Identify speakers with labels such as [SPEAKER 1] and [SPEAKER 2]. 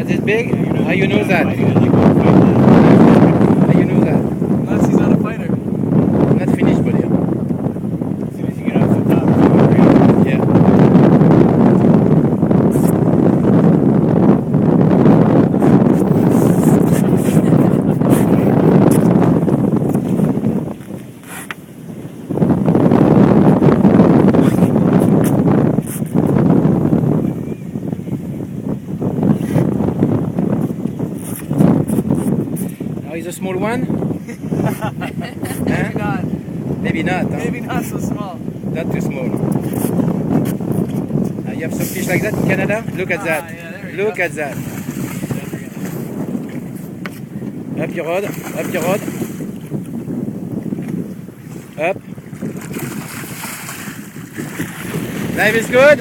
[SPEAKER 1] this big? How you know that? How you know that?
[SPEAKER 2] Unless he's not a fighter.
[SPEAKER 1] I'm not finished, buddy.
[SPEAKER 2] As soon as you get off the top,
[SPEAKER 1] Yeah. Now he's a small one?
[SPEAKER 2] maybe not.
[SPEAKER 1] Maybe not. Huh?
[SPEAKER 2] Maybe not so small.
[SPEAKER 1] Not too small. You have some fish like that in Canada? Look at that.
[SPEAKER 2] Yeah, there we
[SPEAKER 1] Look
[SPEAKER 2] go.
[SPEAKER 1] at that. Up your rod. Up your rod. Up. Life is good?